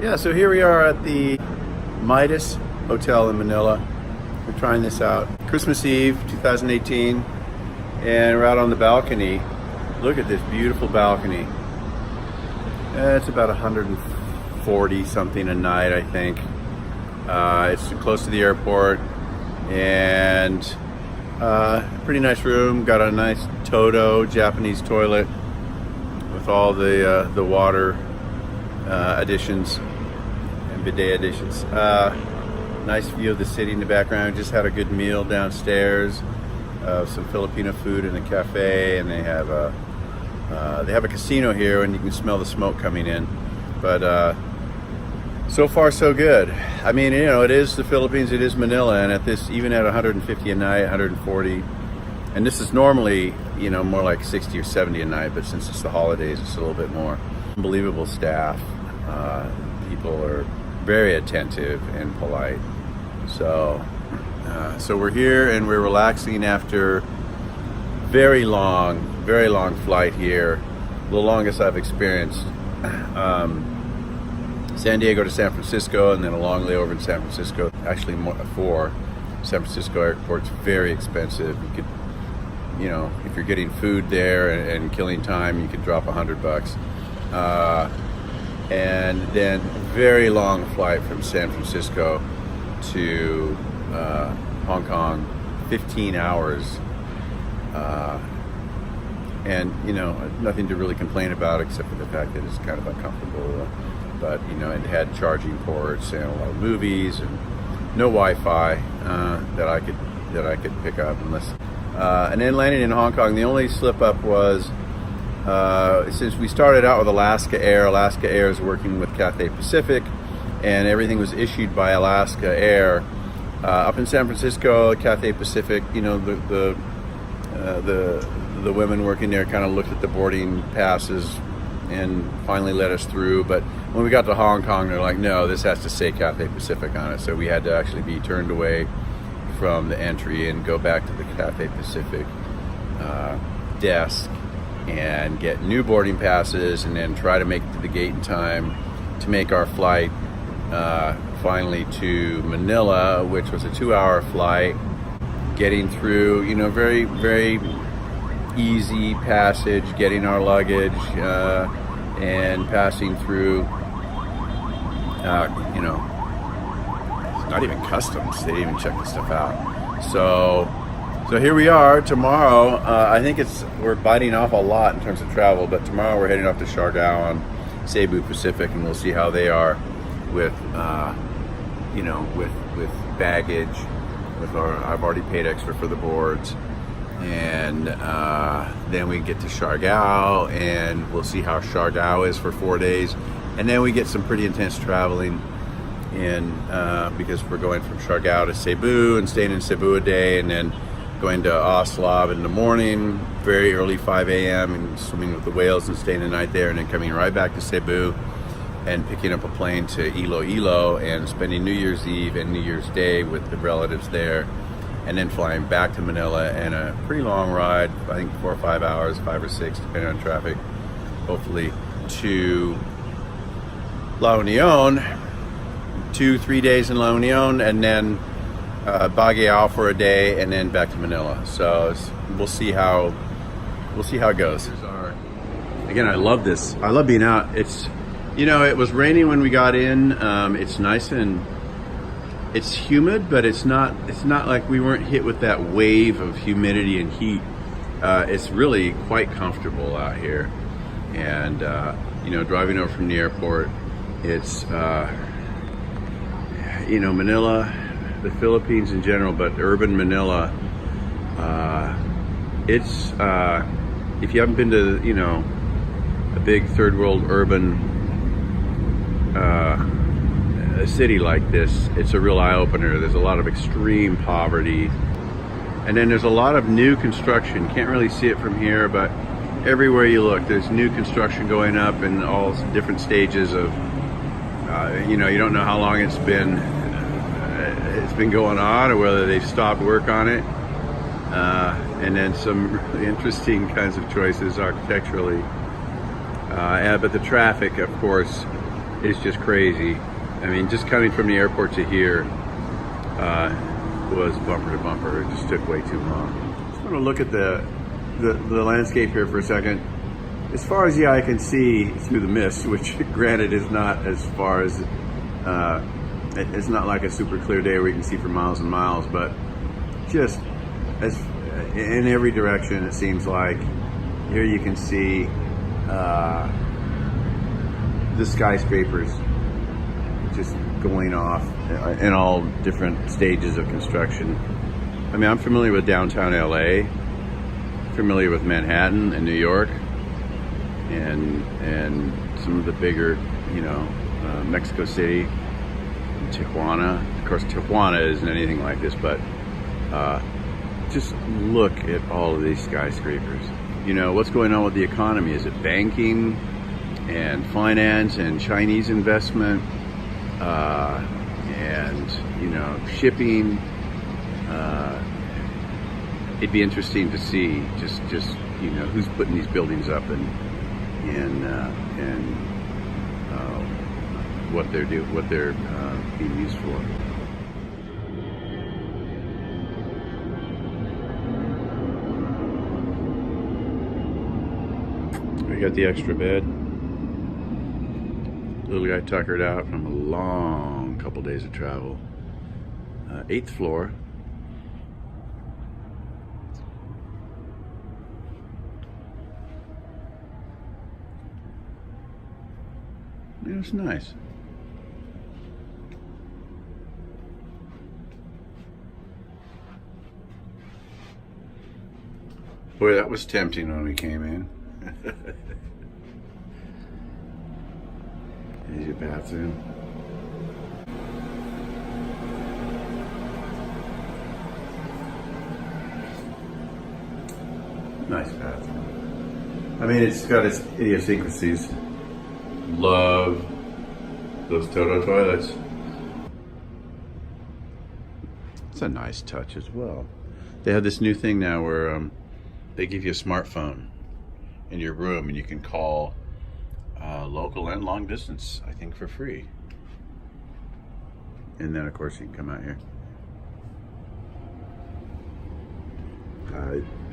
Yeah, so here we are at the Midas Hotel in Manila. We're trying this out. Christmas Eve, 2018, and we're out on the balcony. Look at this beautiful balcony. It's about 140 something a night, I think. It's close to the airport, and pretty nice room. Got a nice Toto Japanese toilet with all the water additions and bidet additions. Nice view of the city in the background. Just had a good meal downstairs. Some Filipino food in a cafe, and they have a casino here, and you can smell the smoke coming in. But so far so good. I mean, you know, it is the Philippines, it is Manila, and at this, even at 150 a night, 140, and this is normally, you know, more like 60 or 70 a night, but since it's the holidays, it's a little bit more. Unbelievable staff. People are very attentive and polite. So we're here and we're relaxing after very long flight here, the longest I've experienced. San Diego to San Francisco, and then a long layover in San Francisco. Actually, for San Francisco airport's very expensive. You could, you know, if you're getting food there and killing time, you could drop $100. And then very long flight from San Francisco to Hong Kong, 15 hours. And, you know, nothing to really complain about except for the fact that it's kind of uncomfortable. But, you know, it had charging ports and a lot of movies and no Wi-Fi that I could pick up unless. And then landing in Hong Kong, the only slip up was since we started out with Alaska Air. Alaska Air is working with Cathay Pacific, and everything was issued by Alaska Air. Up in San Francisco, Cathay Pacific, you know, the women working there kind of looked at the boarding passes and finally let us through. But when we got to Hong Kong, they're like, no, this has to say Cathay Pacific on it. So we had to actually be turned away from the entry and go back to the Cathay Pacific desk and get new boarding passes, and then try to make it to the gate in time to make our flight finally to Manila, which was a 2-hour flight. Getting through, you know, very, very easy passage, getting our luggage and passing through, you know, it's not even customs. They didn't even check this stuff out. So here we are. Tomorrow, I think we're biting off a lot in terms of travel, but tomorrow we're heading off to Siargao on Cebu Pacific, and we'll see how they are with, you know, with baggage. I've already paid extra for the boards, and then we get to Siargao, and we'll see how Siargao is for 4 days, and then we get some pretty intense traveling in because we're going from Siargao to Cebu and staying in Cebu a day, and then going to Oslav in the morning, very early 5 a.m. and swimming with the whales and staying the night there, and then coming right back to Cebu and picking up a plane to Iloilo and spending New Year's Eve and New Year's Day with the relatives there, and then flying back to Manila, and a pretty long ride, I think 4 or 5 hours, 5 or 6, depending on traffic, hopefully, to La Union, 2-3 days in La Union, and then Baguio for a day, and then back to Manila. So we'll see how it goes. Again, I love this. I love being out. It's, you know, it was raining when we got in. It's nice and it's humid, but it's not like we weren't hit with that wave of humidity and heat. It's really quite comfortable out here. And you know, driving over from the airport, it's you know, Manila, the Philippines in general, but urban Manila, it's if you haven't been to, you know, a big third world urban a city like this, it's a real eye-opener. There's a lot of extreme poverty, and then there's a lot of new construction. Can't really see it from here, but everywhere you look, there's new construction going up in all different stages of, you know, you don't know how long it's been going on, or whether they've stopped work on it. And then some really interesting kinds of choices architecturally. But the traffic, of course, is just crazy. I mean, just coming from the airport to here was bumper to bumper. It just took way too long. Just want to look at the landscape here for a second. As far as the eye can see through the mist, which granted is not as far as, it's not like a super clear day where you can see for miles and miles, but just as in every direction it seems like. Here you can see the skyscrapers just going off in all different stages of construction. I mean, I'm familiar with downtown LA, familiar with Manhattan and New York, and some of the bigger, you know, Mexico City, Tijuana. Of course, Tijuana isn't anything like this, but just look at all of these skyscrapers. You know, what's going on with the economy? Is it banking and finance and Chinese investment and, you know, shipping? It'd be interesting to see just you know, who's putting these buildings up and what they're being used for. We got the extra bed. Little guy tuckered out from a long couple days of travel. 8th floor. Yeah, it's nice. Boy, that was tempting when we came in. Here's your bathroom. Nice bathroom. I mean, it's got its idiosyncrasies. Love those Toto toilets. It's a nice touch as well. They have this new thing now where they give you a smartphone in your room and you can call local and long distance, I think, for free. And then of course you can come out here.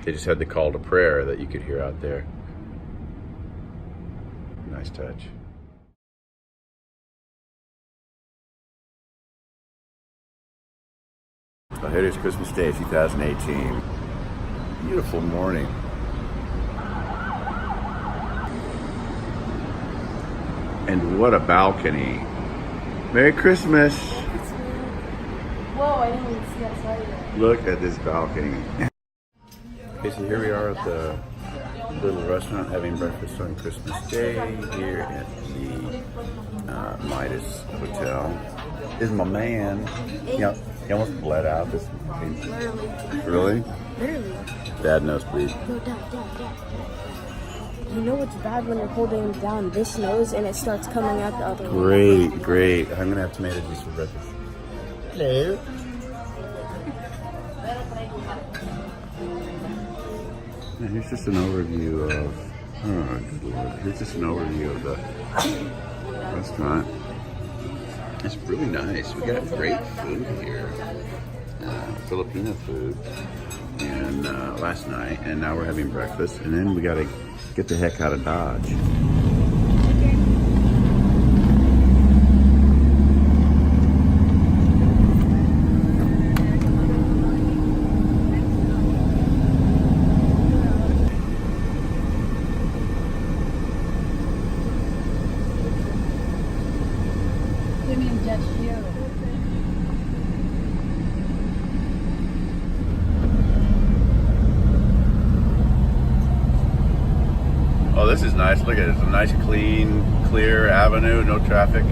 They just had the call to prayer that you could hear out there. Nice touch. So here it is, Christmas Day 2018. Beautiful morning. And what a balcony. Merry Christmas. Whoa, I didn't even see outside yet. Look at this balcony. Okay, so here we are at the little restaurant having breakfast on Christmas Day here at the Midas Hotel. This is my man. He almost bled out this morning. Really? Literally. Bad nosebleed. No, Dad. You know what's bad when you're holding down this nose and it starts coming out the other way? Great. I'm gonna have tomato juice for breakfast. Hello. And here's just an overview of, oh good Lord, here's just an overview of the restaurant. It's really nice. We got great food here. Filipino food. And last night, and now we're having breakfast, and then we gotta get the heck out of Dodge. Oh, this is nice. Look at it. It's a nice, clean, clear avenue, no traffic.